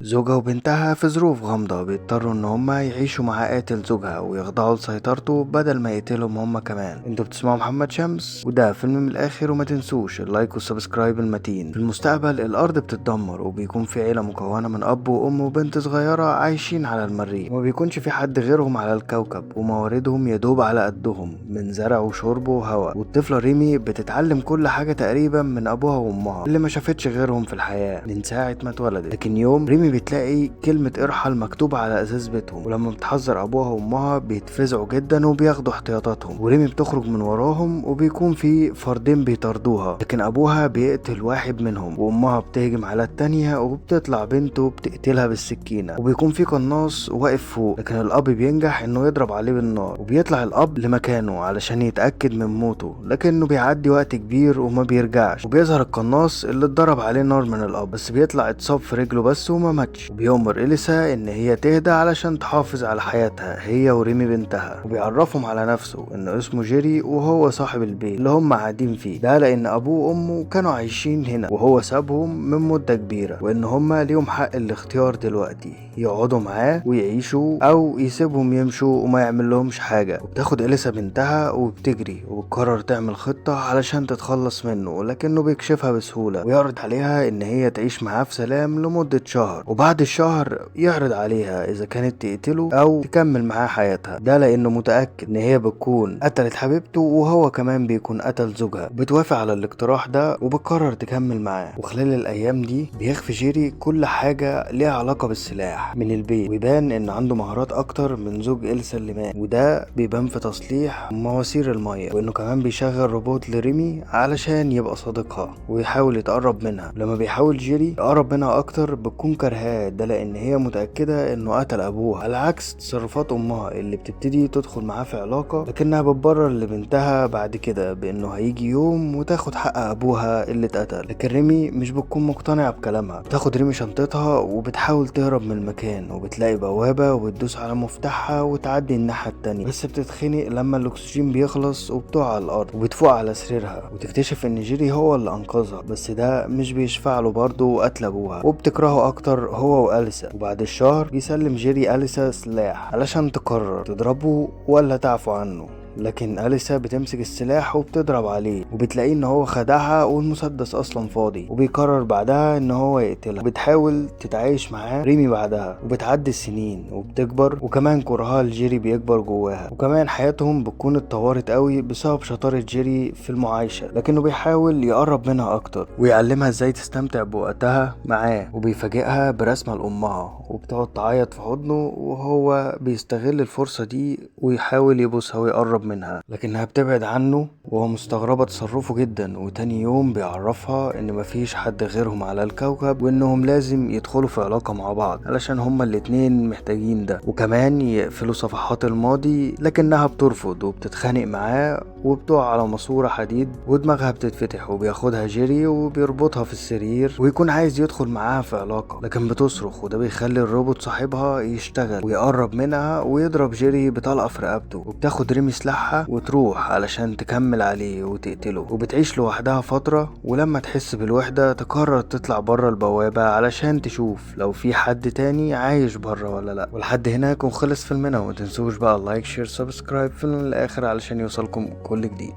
زوجها وبنتها في ظروف غامضة بيضطروا ان هما يعيشوا مع قاتل زوجها ويخضعوا لسيطرته بدل ما يقتلهم هما كمان. انتوا بتسمعوا محمد شمس وده فيلم من الاخر، وما تنسوش اللايك والسبسكرايب المتين. في المستقبل الارض بتتدمر وبيكون في عيلة مكونة من اب وام وبنت صغيرة عايشين على المريخ، وما بيكونش في حد غيرهم على الكوكب، ومواردهم يدوب على قدهم من زرع وشرب وهواء. والطفلة ريمي بتتعلم كل حاجة تقريبا من ابوها وامها اللي ما شافتش غيرهم في الحياة من ساعة ما اتولدت. لكن يوم ريمي بتلاقي كلمة ارحل مكتوبة على ازاز بيتهم، ولما بتحذر ابوها وامها بيتفزعوا جدا وبياخدوا احتياطاتهم، وريمي بتخرج من وراهم وبيكون في فردين بيطاردوها، لكن ابوها بيقتل واحد منهم وامها بتهجم على التانية وبتطلع بنته بتقتلها بالسكينة، وبيكون في قناص واقف فوق، لكن الاب بينجح انه يضرب عليه بالنار، وبيطلع الاب لمكانه علشان يتأكد من موته، لكنه بيعدي وقت كبير وما بيرجعش، وبيظهر القناص اللي اتضرب عليه نار من الاب، بس بيطلع اتصاب في رجله بس وما ماتش. وبيأمر إليسا ان هي تهدى علشان تحافظ على حياتها هي وريمي بنتها، وبيعرفهم على نفسه انه اسمه جيري وهو صاحب البيت اللي هم قاعدين فيه ده، لان ابوه وامه كانوا عايشين هنا وهو سابهم من مدة كبيرة، وان هم ليهم حق الاختيار دلوقتي يقعدوا معاه ويعيشوا او يسيبهم يمشوا وما يعمل لهمش حاجة. وبتاخد إليسا بنتها وبتجري وبتقرر تعمل خطة علشان تتخلص منه، لكنه بيكشفها بسهولة ويعرض عليها ان هي تعيش معاه في سلام لمدة شهر، وبعد الشهر يعرض عليها اذا كانت تقتله او تكمل معاه حياتها، ده لانه متأكد ان هي بتكون قتلت حبيبته وهو كمان بيكون قتل زوجها. بتوافق على الاقتراح ده وبتقرر تكمل معاه. وخلال الايام دي بيخفي جيري كل حاجة ليها علاقة بالسلاح من البيت، ويبان ان عنده مهارات اكتر من زوج إليسا اللي مات، وده بيبان في تصليح مواسير المية، وانه كمان بيشغل روبوت لريمي علشان يبقى صديقها ويحاول يتقرب منها. لما بيحاول جيري يقرب منها اكتر بتكون كرهاه، ده لان هي متأكدة انه قتل ابوها، على عكس تصرفات امها اللي بتبتدي تدخل معاه في علاقة، لكنها بتبرر لبنتها بعد كده بانه هيجي يوم وتاخد حق ابوها اللي اتقتل. لكن ريمي مش بتكون مقتنعة بكلامها. بتاخد ريمي شنطتها وبتحاول تهرب من المكان، وبتلاقي بوابة وبتدوس على مفتاحها وتعدي الناحية التانية، بس بتتخنق لما الاكسجين بيخلص وبتقع على الارض، وبتفوق على سريرها وتكتشف ان جيري هو اللي انقذها، بس ده مش بيشفع له برضه وقتل ابوها، وبتكرهه اكتر هو وأليسا. وبعد الشهر بيسلم جيري أليسا سلاح علشان تقرر تضربه ولا تعفو عنه، لكن أليسا بتمسك السلاح وبتضرب عليه، وبتلاقيه ان هو خدعها والمسدس اصلا فاضي، وبيقرر بعدها ان هو يقتلها. بتحاول تتعايش معاه ريمي بعدها، وبتعدي السنين وبتكبر، وكمان كرهها لجيري بيكبر جواها، وكمان حياتهم بتكون اتطورت قوي بسبب شطارة جيري في المعايشة، لكنه بيحاول يقرب منها اكتر ويعلمها ازاي تستمتع بوقتها معاه، وبيفاجئها برسمة لأمها وبتقعد تعيط في حضنه، وهو بيستغل الفرصة دي ويحاول يبوسها ويقرب منها، لكنها بتبعد عنه وهو مستغربة تصرفه جدا. وتاني يوم بيعرفها ان مفيش حد غيرهم على الكوكب، وانهم لازم يدخلوا في علاقة مع بعض علشان هما الاتنين محتاجين ده، وكمان يقفلوا صفحات الماضي، لكنها بترفض وبتتخانق معاه وبتقع على ماسورة حديد ودماغها بتتفتح، وبياخدها جيري وبيربطها في السرير ويكون عايز يدخل معاها في علاقة، لكن بتصرخ، وده بيخلي الروبوت صاحبها يشتغل ويقرب منها ويضرب جيري بطلقة في رقبته. وبتاخد ريمي سلاحها وتروح علشان تكمل عليه وتقتله، وبتعيش لوحدها فترة، ولما تحس بالوحدة تقرر تطلع بره البوابة علشان تشوف لو في حد تاني عايش بره ولا لا. ولحد هنا يكون خلص فيلمنا، ومتنسوش بقى لايك شير سبسكرايب فيلم للآخر علشان يوصلكم كل جديد.